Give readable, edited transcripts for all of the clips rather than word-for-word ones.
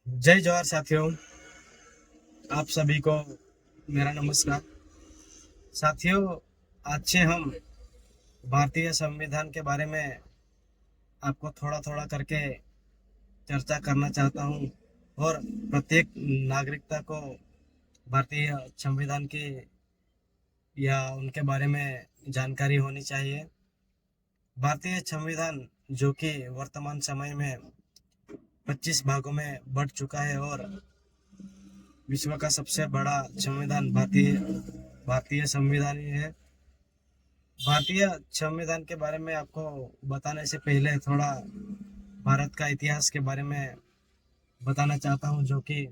जय जवाहर साथियों। आप सभी को मेरा नमस्कार। साथियों, आज से हम भारतीय संविधान के बारे में आपको थोड़ा थोड़ा करके चर्चा करना चाहता हूँ। और प्रत्येक नागरिकता को भारतीय संविधान की या उनके बारे में जानकारी होनी चाहिए। भारतीय संविधान जो कि वर्तमान समय में 25 भागों में बढ़ चुका है और विश्व का सबसे बड़ा संविधान भारतीय भारतीय संविधान ही है। भारतीय संविधान के बारे में आपको बताने से पहले थोड़ा भारत का इतिहास के बारे में बताना चाहता हूँ, जो कि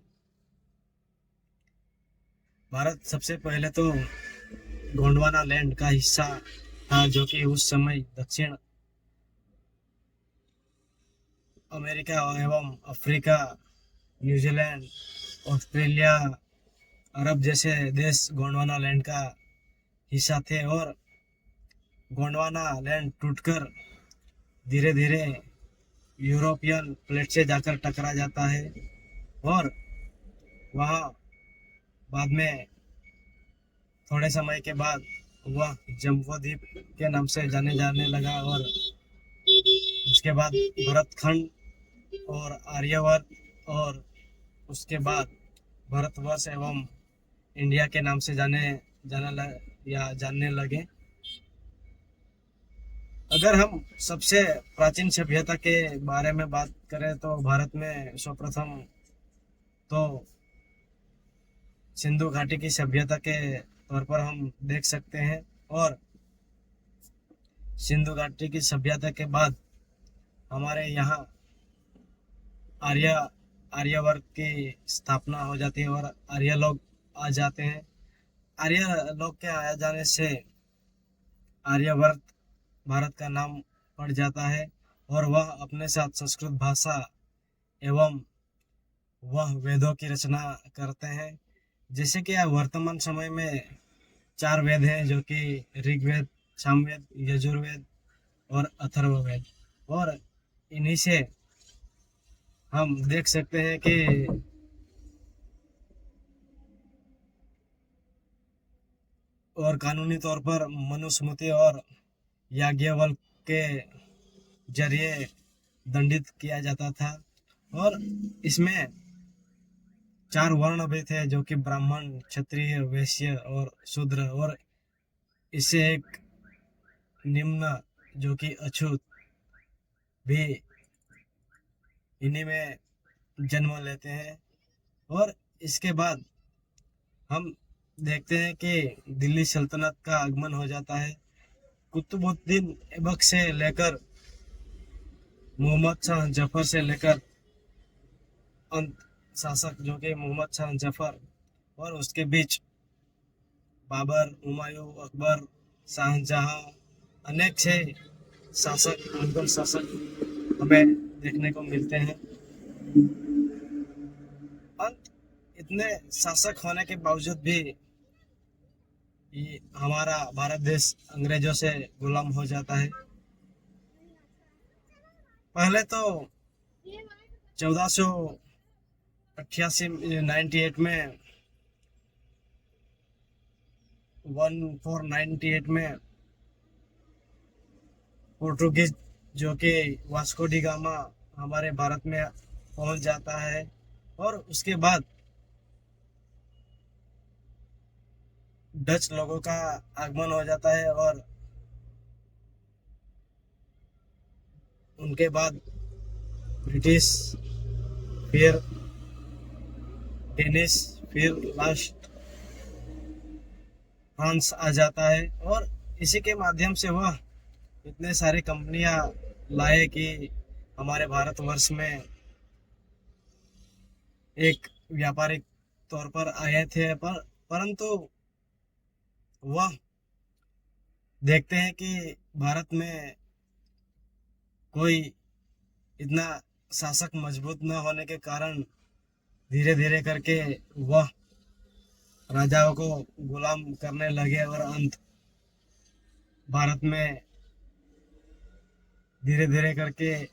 भारत सबसे पहले तो गोंडवाना लैंड का हिस्सा था, जो कि उस समय दक्षिण अमेरिका एवं अफ्रीका, न्यूजीलैंड, ऑस्ट्रेलिया, अरब जैसे देश गोंडवाना लैंड का हिस्सा थे। और गोंडवाना लैंड टूटकर धीरे धीरे यूरोपियन प्लेट से जाकर टकरा जाता है और वहाँ बाद में थोड़े समय के बाद वह जम्बो द्वीप के नाम से जाने जाने लगा। और उसके बाद भरतखंड और आर्यवर्त, और उसके बाद भारतवर्ष एवं इंडिया के नाम से जानने लगे। अगर हम सबसे प्राचीन सभ्यता के बारे में बात करें तो भारत में सर्वप्रथम तो सिंधु घाटी की सभ्यता के तौर पर हम देख सकते हैं। और सिंधु घाटी की सभ्यता के बाद हमारे यहाँ आर्य आर्यवर्त की स्थापना हो जाती है और आर्य लोग आ जाते हैं। आर्य लोग के आ जाने से आर्यवर्त भारत का नाम पड़ जाता है और वह अपने साथ संस्कृत भाषा एवं वह वेदों की रचना करते हैं। जैसे कि वर्तमान समय में 4 वेद हैं, जो कि ऋग्वेद, सामवेद, यजुर्वेद और अथर्ववेद। और इन्हीं से हम देख सकते हैं कि और कानूनी तौर पर मनुस्मृति और याज्ञवल्क्य के जरिए दंडित किया जाता था। और इसमें 4 वर्ण भी थे, जो कि ब्राह्मण, क्षत्रिय, वैश्य और शूद्र। और इससे एक निम्न जो कि अछूत भी इन्हीं में जन्म लेते हैं। और इसके बाद हम देखते हैं कि दिल्ली सल्तनत का आगमन हो जाता है। कुतुबुद्दीन ऐबक से लेकर मोहम्मद शाह जफर से लेकर अंत शासक जो कि मोहम्मद शाह जफर, और उसके बीच बाबर, हुमायूं, अकबर, शाहजहां, अनेक से शासक, मुगल शासक हमें देखने को मिलते हैं। अंत इतने शासक होने के बावजूद भी ये हमारा भारत देश अंग्रेजों से गुलाम हो जाता है। पहले तो 1488 में 1498 में पोर्टुगीज जो कि वास्को डी गामा हमारे भारत में पहुंच जाता है। और उसके बाद डच लोगों का आगमन हो जाता है। और उनके बाद ब्रिटिश, फिर डेनिश, फिर लास्ट फ्रांस आ जाता है। और इसी के माध्यम से वह इतने सारे कंपनियां लाए कि हमारे भारतवर्ष में एक व्यापारिक तौर पर आए थे। परंतु वह देखते हैं कि भारत में कोई इतना शासक मजबूत न होने के कारण धीरे धीरे करके वह राजाओं को गुलाम करने लगे और अंत भारत में धीरे धीरे करके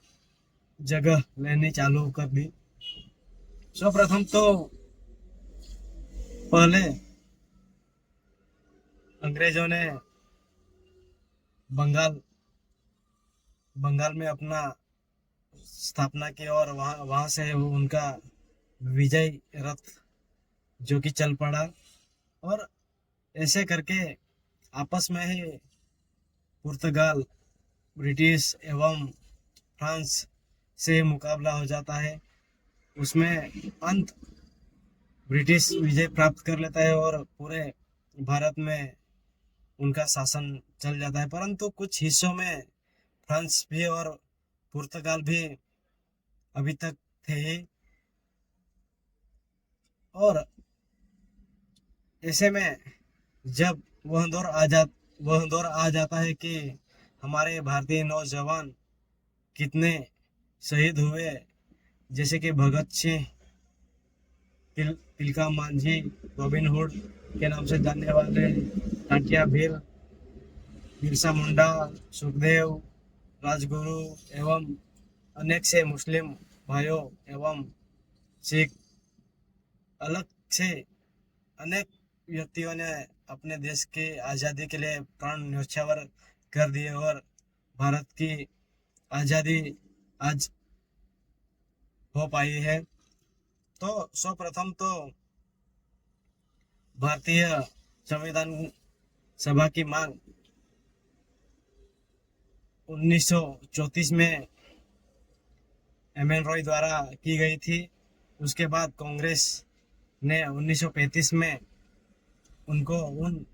जगह लेनी चालू कर दी। सर्वप्रथम तो पहले अंग्रेजों ने बंगाल बंगाल में अपना स्थापना की और वहां वहां से वो उनका विजय रथ जो कि चल पड़ा। और ऐसे करके आपस में ही पुर्तगाल, ब्रिटिश एवं फ्रांस से मुकाबला हो जाता है। उसमें अंत ब्रिटिश विजय प्राप्त कर लेता है और पूरे भारत में उनका शासन चल जाता है, परंतु कुछ हिस्सों में फ्रांस भी और पुर्तगाल भी अभी तक थे ही। और ऐसे में जब वह दौर आ जाता है कि हमारे भारतीय नौजवान कितने शहीद हुए, जैसे कि भगत सिंह, तिलका मांझी, रॉबिन हुड के नाम से जानने वाले टाटिया भील, बिरसा मुंडा, सुखदेव, राजगुरु एवं अनेक से मुस्लिम भाइयों एवं सिख अलग से अनेक व्यक्तियों ने अपने देश की आज़ादी के लिए प्राण न्यौछावर कर दिए और भारत की आज़ादी आज हो पाई है। तो सर्वप्रथम तो भारतीय संविधान सभा की मांग 1934 में एम एन रॉय द्वारा की गई थी। उसके बाद कांग्रेस ने 1935 में उनको उन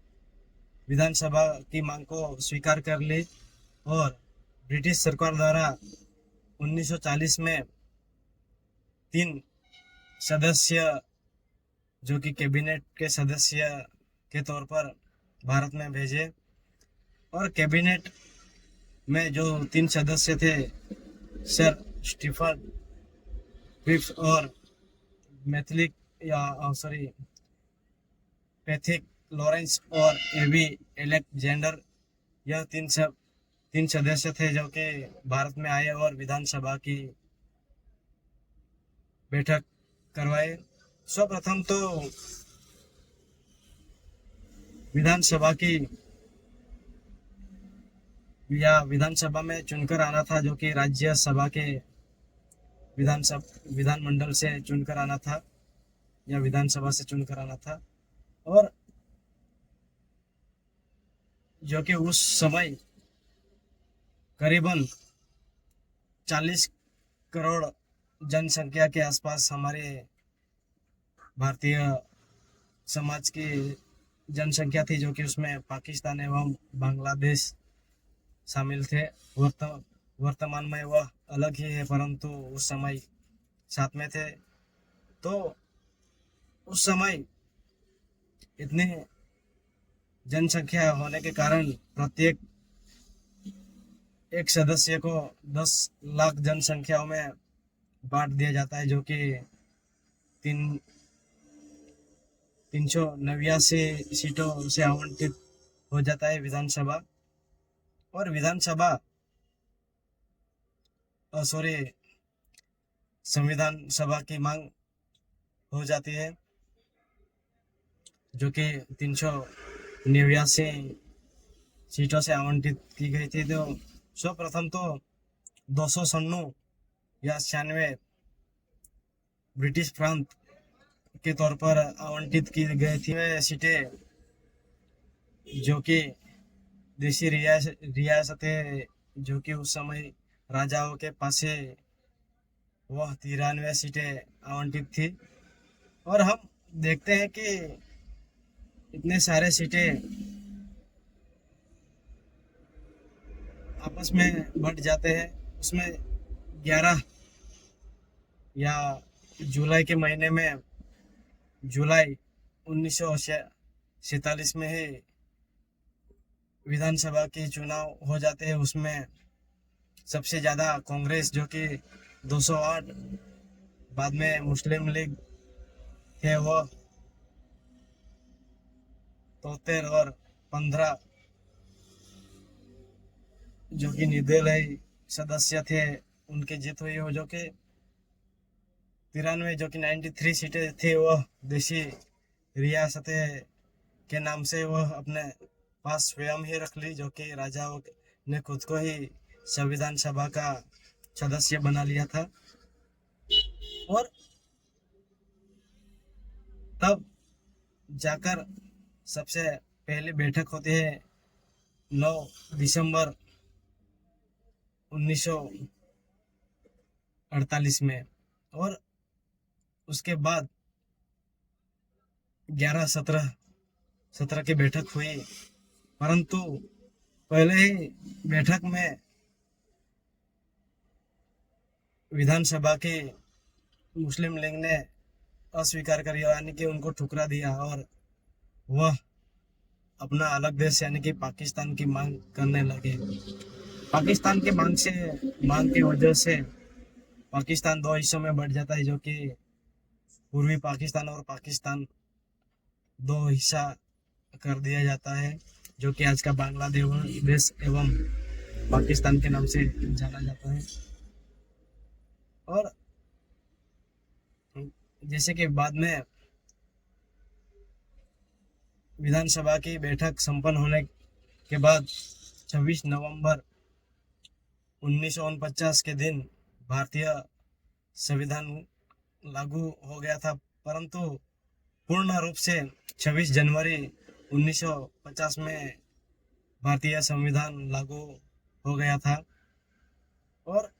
विधानसभा की मांग को स्वीकार कर ली और ब्रिटिश सरकार द्वारा 1940 में 3 सदस्य जो कि कैबिनेट के सदस्य के तौर पर भारत में भेजे। और कैबिनेट में जो 3 सदस्य थे, सर स्टीफन क्रिप्स और मैथिलिक या सॉरी पैथिक लॉरेंस और एबी एलेक्जेंडर, यह 3 सदस्य थे जो कि भारत में आए और विधानसभा की बैठक करवाए। सर्वप्रथम तो विधानसभा की या विधानसभा में चुनकर आना था, जो कि राज्यसभा के विधानमंडल से चुनकर आना था या विधानसभा से चुनकर आना था। और जो कि उस समय करीबन 40 करोड़ जनसंख्या के आसपास हमारे भारतीय समाज की जनसंख्या थी, जो कि उसमें पाकिस्तान एवं बांग्लादेश शामिल थे। वर्तमान में वह अलग ही है, परंतु उस समय साथ में थे। तो उस समय इतनी जनसंख्या होने के कारण प्रत्येक एक सदस्य को 10 लाख जनसंख्याओं में बांट दिया जाता है, जो कि 389 सीटों से आवंटित हो जाता है विधानसभा। और विधानसभा सॉरी संविधान सभा की मांग हो जाती है, जो कि 389 सीटों से आवंटित की गई थी। तो सर्वप्रथम तो 296 या 96 ब्रिटिश प्रांत के तौर पर आवंटित की गई थी सीटें, जो कि देशी रियासतें जो कि उस समय राजाओं के पास से वह 93 सीटें आवंटित थी। और हम देखते हैं कि इतने सारे सीटें आपस में बंट जाते हैं। उसमें 11 या जुलाई के महीने में, जुलाई 1947 में ही विधानसभा के चुनाव हो जाते हैं। उसमें सबसे ज़्यादा कांग्रेस जो कि 208, बाद में मुस्लिम लीग थे वो 73 और 15 जो कि निर्दलीय सदस्य थे, उनकी जीत हुई हो, जो कि 93 जो कि 93 सीटें थी वह देशी रियासतें के नाम से वह अपने पास स्वयं ही रख ली, जो कि राजाओं ने खुद को ही संविधान सभा का सदस्य बना लिया था। और तब जाकर सबसे पहली बैठक होती है 9 दिसंबर 1948 में, और उसके बाद 11-17 की बैठक हुई, परंतु पहले ही बैठक में विधानसभा की मुस्लिम लीग ने अस्वीकार कर, यानी कि उनको ठुकरा दिया, और वह अपना अलग देश यानी कि पाकिस्तान की मांग करने लगे। पाकिस्तान की मांग की वजह से पाकिस्तान दो हिस्सों में बढ़ जाता है, जो कि पूर्वी पाकिस्तान और पाकिस्तान दो हिस्सा कर दिया जाता है, जो कि आज का बांग्लादेश एवं पाकिस्तान के नाम से जाना जाता है। और जैसे कि बाद में विधानसभा की बैठक संपन्न होने के बाद 26 नवंबर 1949 के दिन भारतीय संविधान लागू हो गया था, परंतु पूर्ण रूप से 26 जनवरी 1950 में भारतीय संविधान लागू हो गया था। और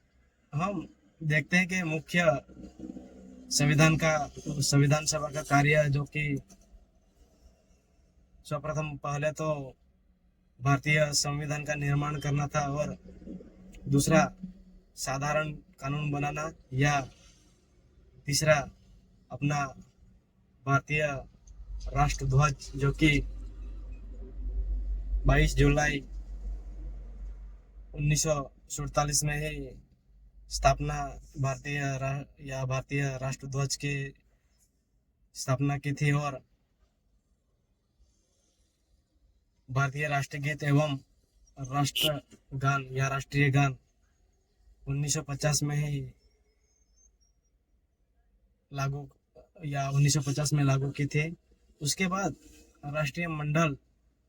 हम देखते हैं कि मुख्य संविधान सभा का कार्य, जो कि सर्वप्रथम पहले तो भारतीय संविधान का निर्माण करना था, और दूसरा साधारण कानून बनाना, या तीसरा अपना भारतीय राष्ट्र ध्वज, जो कि 22 जुलाई 1947 में ही स्थापना भारतीय राष्ट्र ध्वज की स्थापना की थी, और भारतीय राष्ट्रीय गीत एवं राष्ट्रगान या राष्ट्रीय गान 1950 में ही 1950 में लागू की थी। उसके बाद राष्ट्रीय मंडल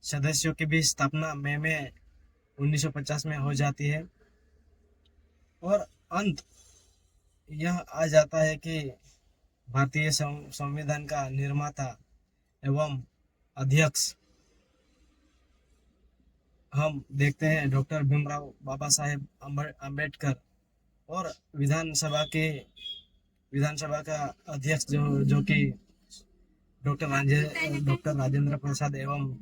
सदस्यों की भी स्थापना मई में 1950 में हो जाती है, और अंत यह आ जाता है कि भारतीय संविधान का निर्माता एवं अध्यक्ष हम देखते हैं डॉक्टर भीमराव बाबा साहेब अम्बेडकर, और विधानसभा का अध्यक्ष जो कि डॉक्टर राजेंद्र प्रसाद एवं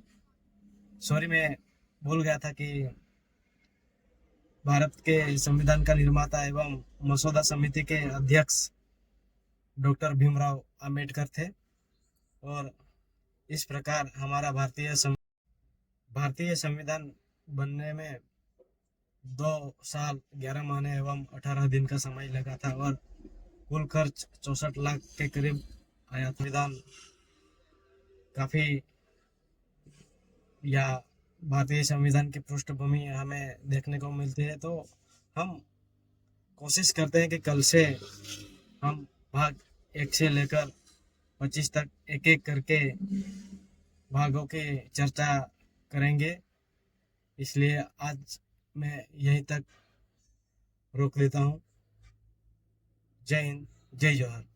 सॉरी मैं भूल गया था कि भारत के संविधान का निर्माता एवं मसौदा समिति के अध्यक्ष डॉक्टर भीमराव अम्बेडकर थे। और इस प्रकार हमारा भारतीय संविधान बनने में 2 साल 11 महीने एवं 18 दिन का समय लगा था, और कुल खर्च 64 लाख के करीब आया। संविधान काफी या भारतीय संविधान की पृष्ठभूमि हमें देखने को मिलती है, तो हम कोशिश करते हैं कि कल से हम भाग 1 से लेकर 25 तक एक एक करके भागों की चर्चा करेंगे। इसलिए आज मैं यहीं तक रोक लेता हूँ। जय हिंद, जय जवाहर।